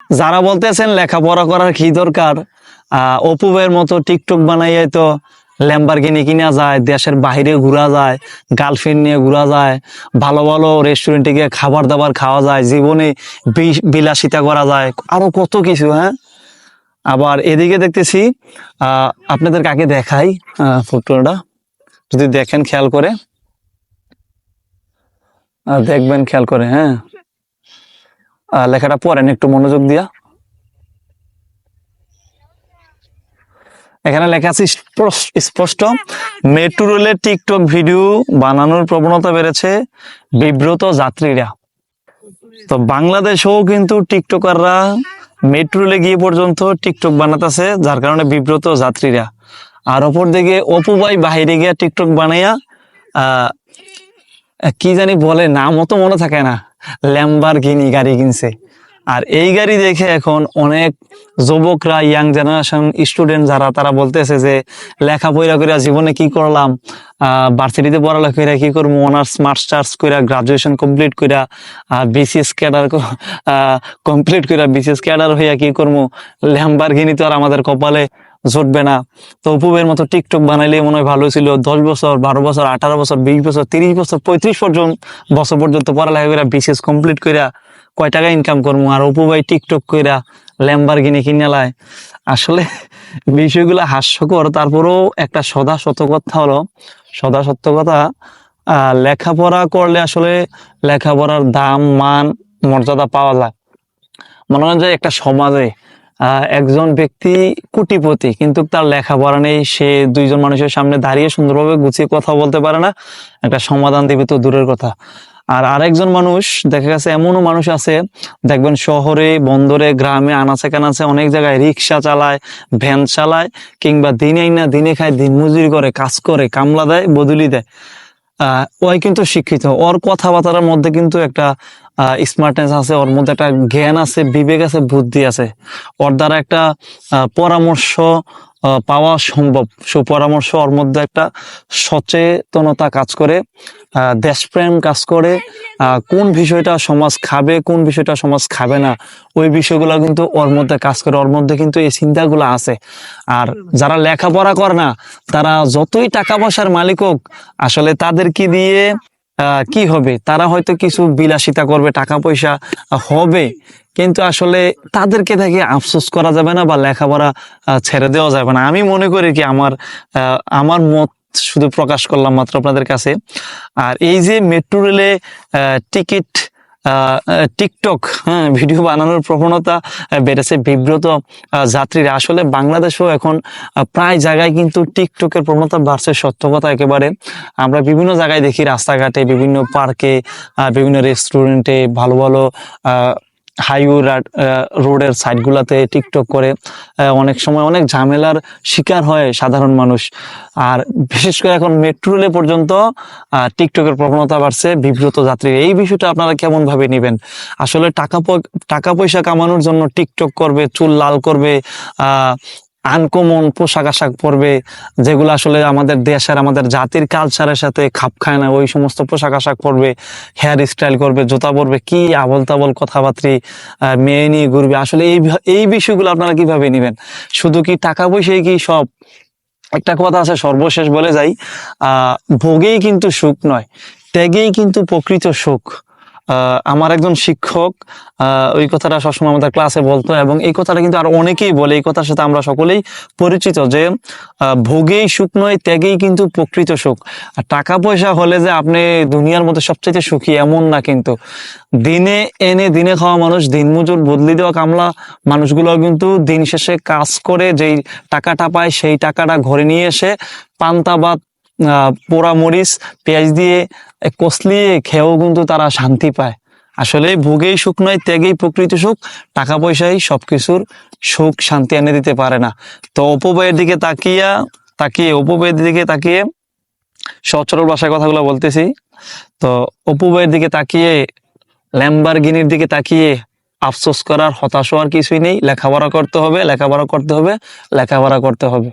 যারা বলতেছেন লেখাপড়া করার কি দরকার, অপু ভাইয়ের মতো টিকটক বানাইয়ে তো ল্যাম্বরগিনি কিনা যায়, দেশের বাইরে ঘোরা যায়, গার্লফ্রেন্ড নিয়ে ঘোরা যায়, ভালো ভালো রেস্টুরেন্টে গিয়ে খাবার দাবার খাওয়া যায়, জীবনে বিলাসিতা করা যায়, আরো কত কিছু। হ্যাঁ, আবার এদিকে দেখতেছি আপনাদের কাকে দেখাই ফটোটা, যদি দেখেন খেয়াল করে, দেখবেন খেয়াল করে। হ্যাঁ, লেখাটা পড়েন একটু মনোযোগ দিয়া। এখানে লেখা আছে স্পষ্ট, মেট্রো রেলের টিকটক ভিডিও বানানোর প্রবণতা বেড়েছে, বিব্রত যাত্রীরা। তো বাংলাদেশেও কিন্তু টিকটকাররা মেট্রো রেলে গিয়ে পর্যন্ত টিকটক বানাতেছে, যার কারণে বিব্রত যাত্রীরা। আর অপর দিকে অপু ভাই বাইরে গিয়ে টিকটক বানাইয়া কি জানি বলে, নাম অত মনে থাকে না, ল্যাম্বরগিনি গাড়ি কিনছে। আর এই গাড়ি দেখে এখন অনেক যুবকরা, ইয়াং জেনারেশন স্টুডেন্ট যারা, তারা বলতেছে যে লেখাপড়া করে জীবনে কি করলাম, ভার্সিটিতে পড়ালেখা করে কি করবো, অনার্স মাস্টার্স করে গ্রাজুয়েশন কমপ্লিট করে বিসিএস ক্যাডার কমপ্লিট করে বিসিএস ক্যাডার হইয়া কি করবো, ল্যাম্বরগিনি তো আর আমাদের কপালে জুটবে না। তো অপুবের মতো টিকটক বানাইলে মনে হয় ভালো ছিল। 10 বছর, 12 বছর, 18 বছর, 20 বছর, 30 বছর, 35 বছর পর্যন্ত পড়ালেখা করে বিসিএস কমপ্লিট করে কয় টাকা ইনকাম করবো, আর অপু ভাই টিকটক কইরা ল্যাম্বরগিনি কিনে লায়। আসলে বিষয়গুলো হাস্যকর, তারপরেও একটা সদা সত্য কথা হলো, সদা সত্য কথা, লেখাপড়া করলে আসলে লেখাপড়ার দাম, মান, মর্যাদা পাওয়া যায়। মনে হয় যে একটা সমাজে একজন ব্যক্তি কোটিপতি, কিন্তু তার লেখাপড়া নেই, সে দুইজন মানুষের সামনে দাঁড়িয়ে সুন্দরভাবে গুছিয়ে কথা বলতে পারে না, একটা সমাধান দিবে তো দূরের কথা। আর আরেকজন মানুষ দেখা গেছে, এমনও মানুষ আছে দেখবেন শহরে, বন্দরে, গ্রামে, আনাচে কানাচে অনেক জায়গায় রিক্সা চালায়, ভ্যান চালায়, কিংবা দিনে না দিনে খায়, দিন মজুরি করে, কাজ করে, কামলা দেয়, বদলি দেয়। ওই কিন্তু শিক্ষিত, ওর কথাবার্তার মধ্যে কিন্তু একটা স্মার্টনেস আছে, ওর মধ্যে একটা জ্ঞান আছে, বিবেক আছে, বুদ্ধি আছে। ওর দ্বারা একটা পরামর্শ পাওয়া সম্ভব, সুপরামর্শ, ওর মধ্যে একটা সচেতনতা কাজ করে, দেশপ্রেম কাজ করে, কোন বিষয়টা সমাজ খাবে, কোন বিষয়টা সমাজ খাবে না, ওই বিষয়গুলো কিন্তু ওর মধ্যে কাজ করে, ওর মধ্যে কিন্তু এই চিন্তাগুলো আছে। আর যারা লেখাপড়া করে না, তারা যতই টাকা পয়সার মালিক হোক, আসলে তাদের কি দিয়ে কি হবে, তারা হয়তো কিছু বিলাসিতা করবে, টাকা পয়সা হবে, কিন্তু আসলে তাদেরকে থেকে আফসোস করা যাবে না, বা লেখাপড়া ছেড়ে দেওয়া যাবে না। আমি মনে করি কি, আমার মত শুধু প্রকাশ করলাম মাত্র আপনাদের কাছে। আর এই যে মেট্রো রেলে টিকিট টিকটক ভিডিও বানানোর প্রবণতা বেড়েছে, বিব্রত যাত্রীরা। আসলে বাংলাদেশেও এখন প্রায় জায়গায় কিন্তু টিকটকের প্রবণতা বাড়ছে, সত্য কথা একেবারে। আমরা বিভিন্ন জায়গায় দেখি, রাস্তাঘাটে, বিভিন্ন পার্কে, বিভিন্ন রেস্টুরেন্টে, ভালো ভালো হাইওয়ে রোডের সাইডগুলোতে টিকটক করে অনেক সময় অনেক ঝামেলার শিকার হয় সাধারণ মানুষ। আর বিশেষ করে এখন মেট্রো রেলে পর্যন্ত টিকটকের প্রবণতা বাড়ছে, বিব্রত যাত্রী। এই বিষয়টা আপনারা কেমন ভাবে নেবেন? আসলে টাকা পয়সা কামানোর জন্য টিকটক করবে, চুল লাল করবে, আনকমন পোশাক আশাক পরবে, যেগুলো আসলে আমাদের দেশের, আমাদের জাতির কালচারের সাথে খাপ খায় না, ওই সমস্ত পোশাক আশাক পরবে, হেয়ার স্টাইল করবে, জুতা পরবে, কি আবল তাবল কথাবার্তা মেয়ে নিয়ে ঘুরবে। আসলে এই বিষয়গুলো আপনারা কিভাবে নেবেন? শুধু কি টাকা পয়সাই কি সব? একটা কথা আছে, সর্বশেষ বলে যাই, ভোগেই কিন্তু সুখ নয়, ত্যাগেই কিন্তু প্রকৃত সুখ। আমার একজন শিক্ষক ওই কথাটা সবসময় আমাদের ক্লাসে বলতো, এবং এই কথাটা কিন্তু আর অনেকেই বলে, এই কথার সাথে আমরা সকলেই পরিচিত, যে ভোগেই সুখ নয়, ত্যাগেই কিন্তু প্রকৃত সুখ। আর টাকা পয়সা হলে যে আপনি দুনিয়ার মধ্যে সবচেয়ে সুখী এমন না, কিন্তু দিনে এনে দিনে খাওয়া মানুষ, দিনমজুর, বদলি দেওয়া কামলা মানুষগুলো কিন্তু দিন শেষে কাজ করে যেই টাকাটা পায়, সেই টাকাটা ঘরে নিয়ে এসে পান্তা ভাত, পোড়া মরিচ, পেঁয়াজ দিয়ে কষলিয়ে খেয়েও কিন্তু তারা শান্তি পায়। আসলে ভোগেই সুখ নয়, ত্যাগেই প্রকৃত সুখ। টাকা পয়সাই সবকিছুর সুখ শান্তি এনে দিতে পারে না। তো অপু ভাইয়ের দিকে তাকিয়ে সহজ সরল ভাষায় কথাগুলো বলতেছি। তো অপু ভাইয়ের দিকে তাকিয়ে, ল্যাম্বরগিনির দিকে তাকিয়ে আফসোস করার, হতাশ হওয়ার কিছুই নেই। লেখাপড়া করতে হবে, লেখাপড়া করতে হবে, লেখাপড়া করতে হবে।